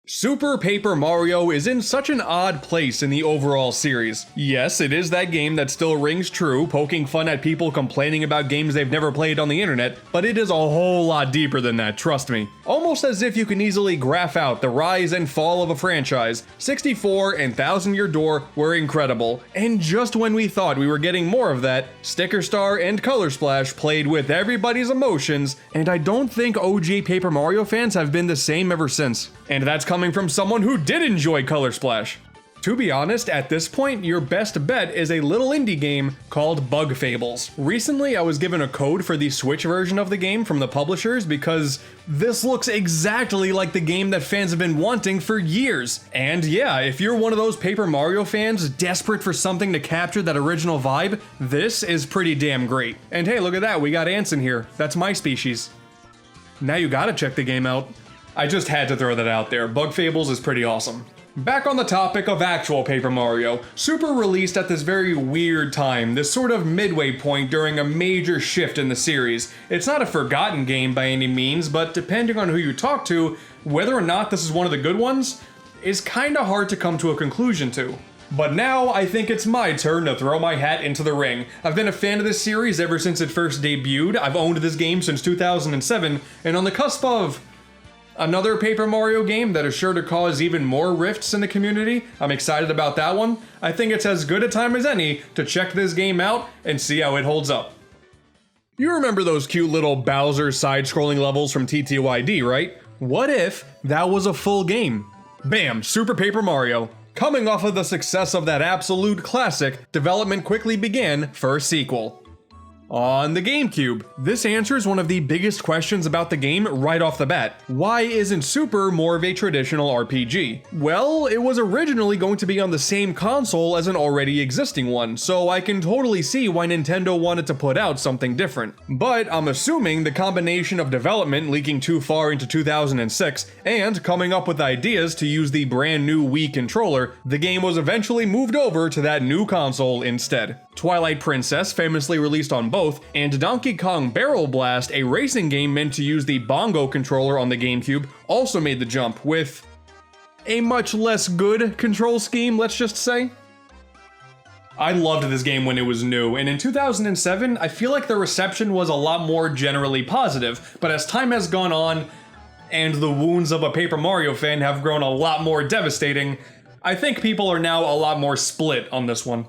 Super Paper Mario is in such an odd place in the overall series. Yes, it is that game that still rings true, poking fun at people complaining about games they've never played on the internet, but it is a whole lot deeper than that, trust me. Almost as if you can easily graph out the rise and fall of a franchise, 64 and Thousand Year Door were incredible, and just when we thought we were getting more of that, Sticker Star and Color Splash played with everybody's emotions, and I don't think OG Paper Mario fans have been the same ever since. And that's coming from someone who did enjoy Color Splash. To be honest, at this point, your best bet is a little indie game called Bug Fables. Recently, I was given a code for the Switch version of the game from the publishers because this looks exactly like the game that fans have been wanting for years. And yeah, if you're one of those Paper Mario fans desperate for something to capture that original vibe, this is pretty damn great. And hey, look at that, we got ants in here. That's my species. Now you gotta check the game out. I just had to throw that out there. Bug Fables is pretty awesome. Back on the topic of actual Paper Mario, Super released at this very weird time, this sort of midway point during a major shift in the series. It's not a forgotten game by any means, but depending on who you talk to, whether or not this is one of the good ones is kinda hard to come to a conclusion to. But now, I think it's my turn to throw my hat into the ring. I've been a fan of this series ever since it first debuted, I've owned this game since 2007, and on the cusp of another Paper Mario game that is sure to cause even more rifts in the community. I'm excited about that one. I think it's as good a time as any to check this game out and see how it holds up. You remember those cute little Bowser side-scrolling levels from TTYD, right? What if that was a full game? Bam, Super Paper Mario. Coming off of the success of that absolute classic, development quickly began for a sequel. On the GameCube, this answers one of the biggest questions about the game right off the bat. Why isn't Super more of a traditional RPG? Well, it was originally going to be on the same console as an already existing one, so I can totally see why Nintendo wanted to put out something different. But I'm assuming the combination of development leaking too far into 2006 and coming up with ideas to use the brand new Wii controller, the game was eventually moved over to that new console instead. Twilight Princess, famously released on both, and Donkey Kong Barrel Blast, a racing game meant to use the bongo controller on the GameCube, also made the jump with a much less good control scheme, let's just say. I loved this game when it was new, and in 2007, I feel like the reception was a lot more generally positive, but as time has gone on, and the wounds of a Paper Mario fan have grown a lot more devastating, I think people are now a lot more split on this one.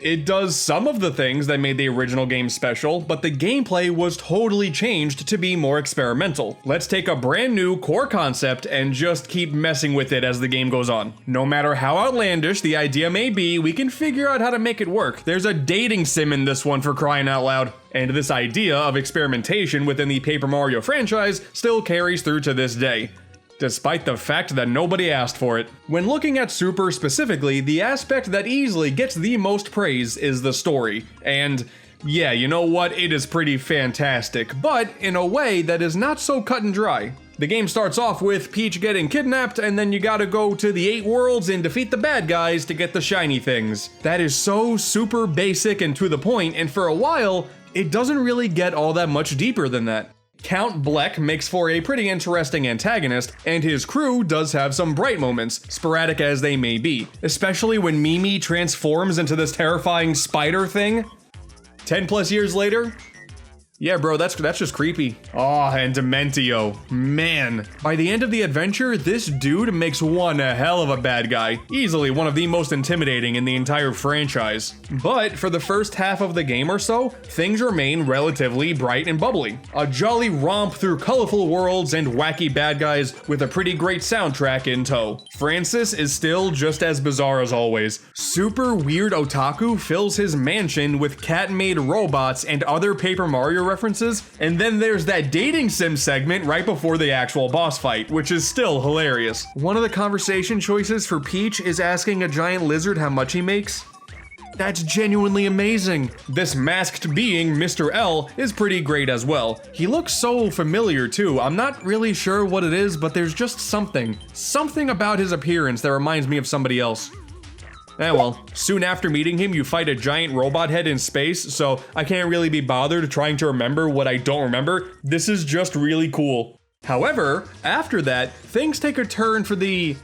It does some of the things that made the original game special, but the gameplay was totally changed to be more experimental. Let's take a brand new core concept and just keep messing with it as the game goes on. No matter how outlandish the idea may be, we can figure out how to make it work. There's a dating sim in this one, for crying out loud. And this idea of experimentation within the Paper Mario franchise still carries through to this day, despite the fact that nobody asked for it. When looking at Super specifically, the aspect that easily gets the most praise is the story. And yeah, you know what? It is pretty fantastic, but in a way that is not so cut and dry. The game starts off with Peach getting kidnapped, and then you gotta go to the 8 worlds and defeat the bad guys to get the shiny things. That is so super basic and to the point, and for a while, it doesn't really get all that much deeper than that. Count Bleck makes for a pretty interesting antagonist, and his crew does have some bright moments, sporadic as they may be, especially when Mimi transforms into this terrifying spider thing. 10 plus years later? Yeah, bro, that's just creepy. Oh, and Dementio. Man. By the end of the adventure, this dude makes one a hell of a bad guy. Easily one of the most intimidating in the entire franchise. But for the first half of the game or so, things remain relatively bright and bubbly. A jolly romp through colorful worlds and wacky bad guys with a pretty great soundtrack in tow. Francis is still just as bizarre as always. Super weird otaku fills his mansion with cat-made robots and other Paper Mario references, and then there's that dating sim segment right before the actual boss fight, which is still hilarious. One of the conversation choices for Peach is asking a giant lizard how much he makes. That's genuinely amazing. This masked being, Mr. L, is pretty great as well. He looks so familiar too. I'm not really sure what it is, but there's just something about his appearance that reminds me of somebody else. Eh well, soon after meeting him, you fight a giant robot head in space, so I can't really be bothered trying to remember what I don't remember. This is just really cool. However, after that, things take a turn for the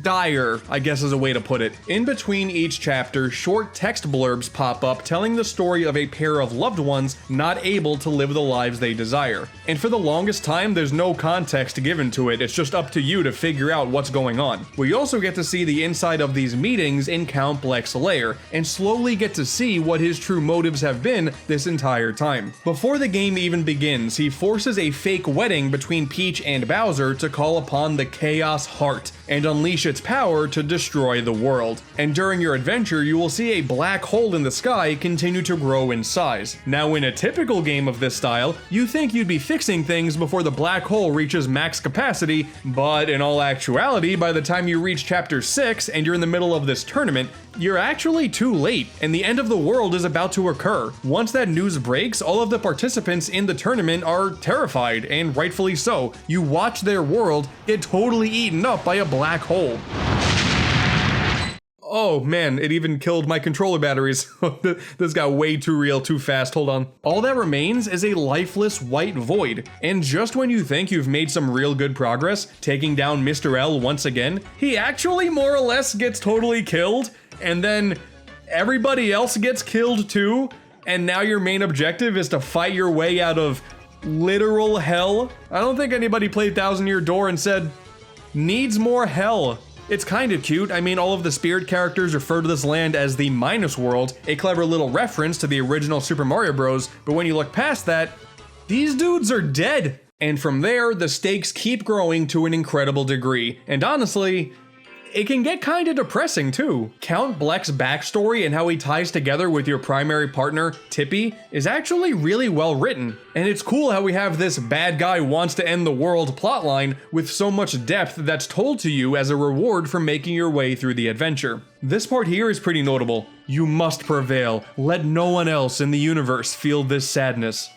dire, I guess is a way to put it. In between each chapter, short text blurbs pop up telling the story of a pair of loved ones not able to live the lives they desire. And for the longest time, there's no context given to it, it's just up to you to figure out what's going on. We also get to see the inside of these meetings in Count Bleck's lair, and slowly get to see what his true motives have been this entire time. Before the game even begins, he forces a fake wedding between Peach and Bowser to call upon the Chaos Heart, and unleash its power to destroy the world. And during your adventure, you will see a black hole in the sky continue to grow in size. Now, in a typical game of this style, you think you'd be fixing things before the black hole reaches max capacity, but in all actuality, by the time you reach chapter 6 and you're in the middle of this tournament, you're actually too late, and the end of the world is about to occur. Once that news breaks, all of the participants in the tournament are terrified, and rightfully so. You watch their world get totally eaten up by a black hole. Oh man, it even killed my controller batteries. This got way too real too fast, hold on. All that remains is a lifeless white void. And just when you think you've made some real good progress, taking down Mr. L once again, he actually more or less gets totally killed, and then everybody else gets killed too, and now your main objective is to fight your way out of literal hell. I don't think anybody played Thousand Year Door and said, needs more hell. It's kind of cute. I mean, all of the spirit characters refer to this land as the Minus World, a clever little reference to the original Super Mario Bros. But when you look past that, these dudes are dead. And from there, the stakes keep growing to an incredible degree. And honestly, it can get kinda depressing too. Count Bleck's backstory and how he ties together with your primary partner, Tippy, is actually really well written. And it's cool how we have this bad guy wants to end the world plotline with so much depth that's told to you as a reward for making your way through the adventure. This part here is pretty notable. You must prevail. Let no one else in the universe feel this sadness.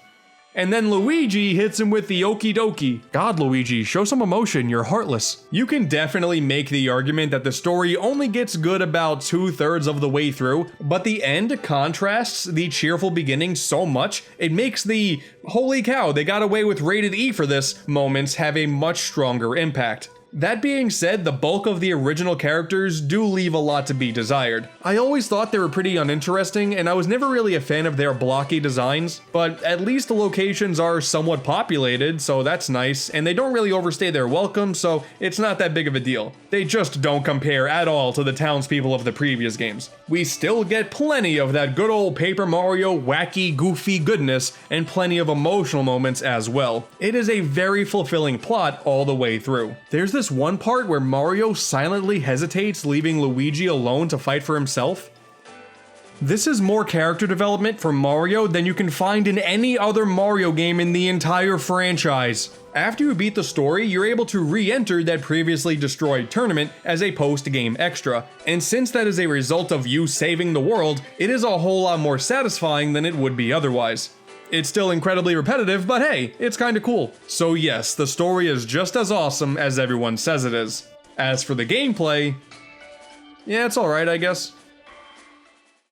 And then Luigi hits him with the okie dokie. God, Luigi, show some emotion, you're heartless. You can definitely make the argument that the story only gets good about 2/3 of the way through, but the end contrasts the cheerful beginning so much, it makes the holy cow, they got away with rated E for this moments have a much stronger impact. That being said, the bulk of the original characters do leave a lot to be desired. I always thought they were pretty uninteresting, and I was never really a fan of their blocky designs, but at least the locations are somewhat populated, so that's nice, and they don't really overstay their welcome, so it's not that big of a deal. They just don't compare at all to the townspeople of the previous games. We still get plenty of that good old Paper Mario wacky, goofy goodness, and plenty of emotional moments as well. It is a very fulfilling plot all the way through. There's this one part where Mario silently hesitates, leaving Luigi alone to fight for himself. This is more character development for Mario than you can find in any other Mario game in the entire franchise. After you beat the story, you're able to re-enter that previously destroyed tournament as a post-game extra, and since that is a result of you saving the world, it is a whole lot more satisfying than it would be otherwise. It's still incredibly repetitive, but hey, it's kinda cool. So yes, the story is just as awesome as everyone says it is. As for the gameplay, yeah, it's alright, I guess.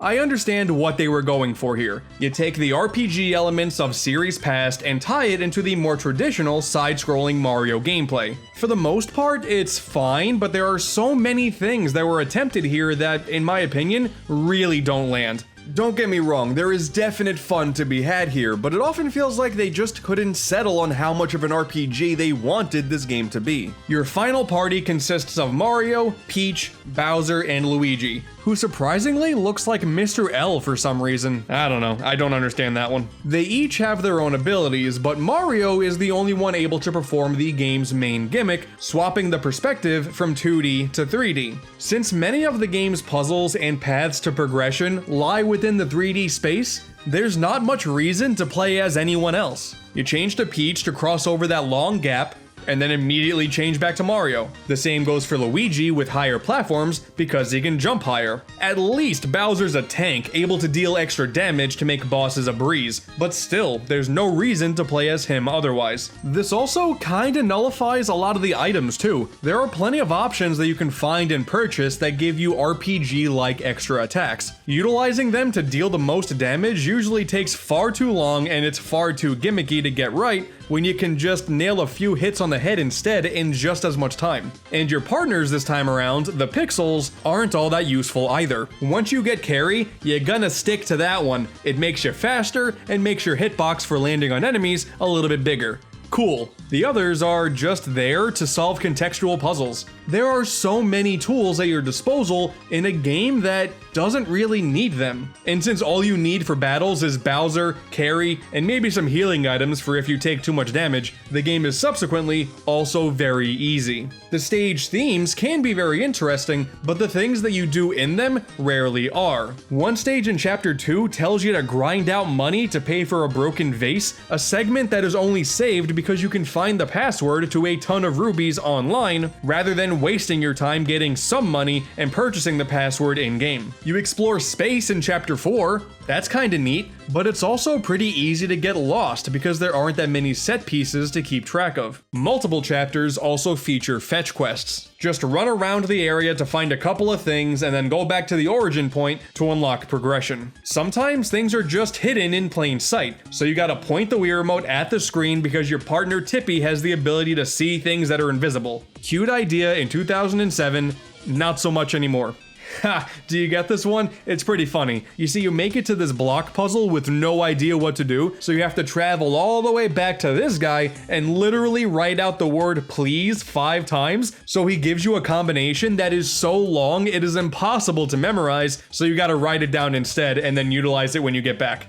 I understand what they were going for here. You take the RPG elements of series past and tie it into the more traditional side-scrolling Mario gameplay. For the most part, it's fine, but there are so many things that were attempted here that, in my opinion, really don't land. Don't get me wrong, there is definite fun to be had here, but it often feels like they just couldn't settle on how much of an RPG they wanted this game to be. Your final party consists of Mario, Peach, Bowser, and Luigi, who surprisingly looks like Mr. L for some reason. I don't know, I don't understand that one. They each have their own abilities, but Mario is the only one able to perform the game's main gimmick, swapping the perspective from 2D to 3D. Since many of the game's puzzles and paths to progression lie within the 3D space, there's not much reason to play as anyone else. You change to Peach to cross over that long gap, and then immediately change back to Mario. The same goes for Luigi with higher platforms because he can jump higher. At least Bowser's a tank, able to deal extra damage to make bosses a breeze, but still, there's no reason to play as him otherwise. This also kinda nullifies a lot of the items too. There are plenty of options that you can find and purchase that give you RPG-like extra attacks. Utilizing them to deal the most damage usually takes far too long, and it's far too gimmicky to get right when you can just nail a few hits on the head instead in just as much time. And your partners this time around, the pixels, aren't all that useful either. Once you get carry, you're gonna stick to that one. It makes you faster and makes your hitbox for landing on enemies a little bit bigger. Cool. The others are just there to solve contextual puzzles. There are so many tools at your disposal in a game that doesn't really need them. And since all you need for battles is Bowser, carry, and maybe some healing items for if you take too much damage, the game is subsequently also very easy. The stage themes can be very interesting, but the things that you do in them rarely are. One stage in Chapter 2 tells you to grind out money to pay for a broken vase, a segment that is only saved because you can find the password to a ton of rubies online, rather than wasting your time getting some money and purchasing the password in-game. You explore space in Chapter 4, that's kinda neat, but it's also pretty easy to get lost because there aren't that many set pieces to keep track of. Multiple chapters also feature fetch quests. Just run around the area to find a couple of things and then go back to the origin point to unlock progression. Sometimes things are just hidden in plain sight, so you gotta point the Wii Remote at the screen because your partner Tippy has the ability to see things that are invisible. Cute idea in 2007, not so much anymore. Ha, do you get this one? It's pretty funny. You see, you make it to this block puzzle with no idea what to do, so you have to travel all the way back to this guy and literally write out the word please 5 times, so he gives you a combination that is so long it is impossible to memorize, so you gotta write it down instead and then utilize it when you get back.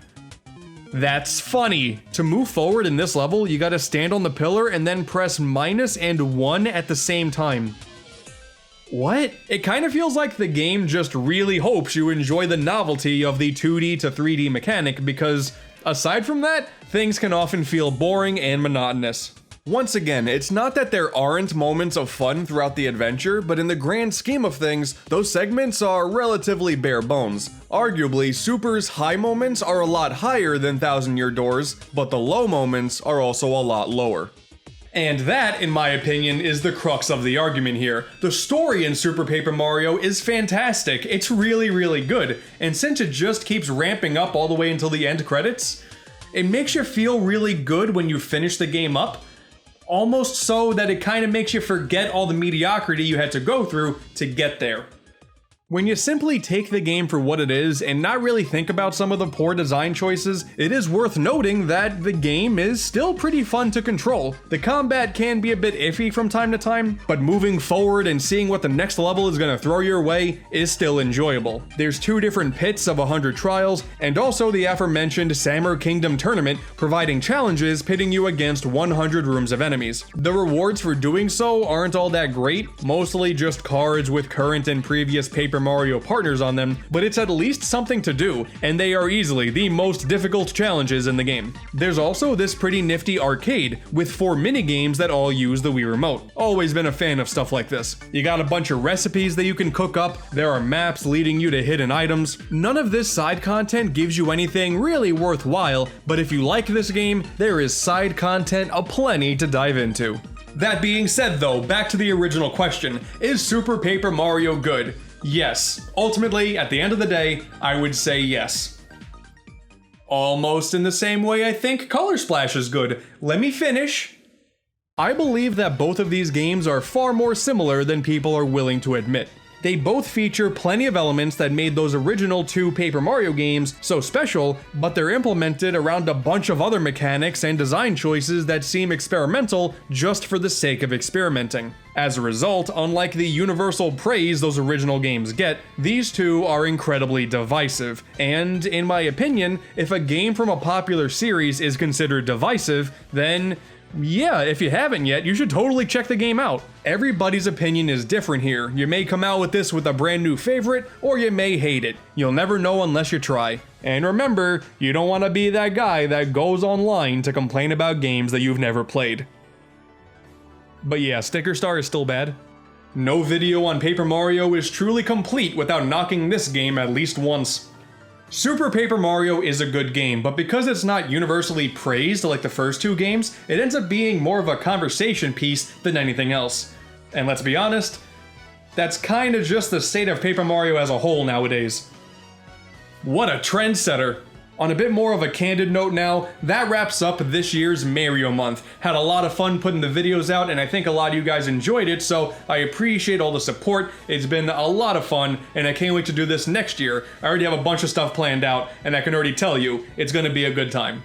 That's funny. To move forward in this level, you gotta stand on the pillar and then press minus and 1 at the same time. What? It kind of feels like the game just really hopes you enjoy the novelty of the 2D to 3D mechanic because, aside from that, things can often feel boring and monotonous. Once again, it's not that there aren't moments of fun throughout the adventure, but in the grand scheme of things, those segments are relatively bare bones. Arguably, Super's high moments are a lot higher than Thousand Year Doors, but the low moments are also a lot lower. And that, in my opinion, is the crux of the argument here. The story in Super Paper Mario is fantastic. It's really, really good. And since it just keeps ramping up all the way until the end credits, it makes you feel really good when you finish the game up. Almost so that it kind of makes you forget all the mediocrity you had to go through to get there. When you simply take the game for what it is and not really think about some of the poor design choices, it is worth noting that the game is still pretty fun to control. The combat can be a bit iffy from time to time, but moving forward and seeing what the next level is going to throw your way is still enjoyable. There's 2 different pits of 100 trials, and also the aforementioned Samur Kingdom tournament providing challenges pitting you against 100 rooms of enemies. The rewards for doing so aren't all that great, mostly just cards with current and previous Paper Mario partners on them, but it's at least something to do, and they are easily the most difficult challenges in the game. There's also this pretty nifty arcade with 4 minigames that all use the Wii Remote. Always been a fan of stuff like this. You got a bunch of recipes that you can cook up, there are maps leading you to hidden items. None of this side content gives you anything really worthwhile, but if you like this game, there is side content aplenty to dive into. That being said though, back to the original question, is Super Paper Mario good? Yes. Ultimately, at the end of the day, I would say yes. Almost in the same way I think Color Splash is good. Let me finish. I believe that both of these games are far more similar than people are willing to admit. They both feature plenty of elements that made those original 2 Paper Mario games so special, but they're implemented around a bunch of other mechanics and design choices that seem experimental just for the sake of experimenting. As a result, unlike the universal praise those original games get, these 2 are incredibly divisive, and in my opinion, if a game from a popular series is considered divisive, then yeah, if you haven't yet, you should totally check the game out. Everybody's opinion is different here. You may come out with this with a brand new favorite, or you may hate it. You'll never know unless you try. And remember, you don't want to be that guy that goes online to complain about games that you've never played. But yeah, Sticker Star is still bad. No video on Paper Mario is truly complete without knocking this game at least once. Super Paper Mario is a good game, but because it's not universally praised like the first two games, it ends up being more of a conversation piece than anything else. And let's be honest, that's kinda just the state of Paper Mario as a whole nowadays. What a trendsetter! On a bit more of a candid note now, that wraps up this year's Mario month. Had a lot of fun putting the videos out, and I think a lot of you guys enjoyed it, so I appreciate all the support. It's been a lot of fun, and I can't wait to do this next year. I already have a bunch of stuff planned out, and I can already tell you, it's gonna be a good time.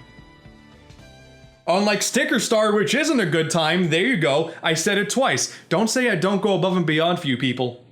Unlike Sticker Star, which isn't a good time, there you go, I said it twice. Don't say I don't go above and beyond for you people.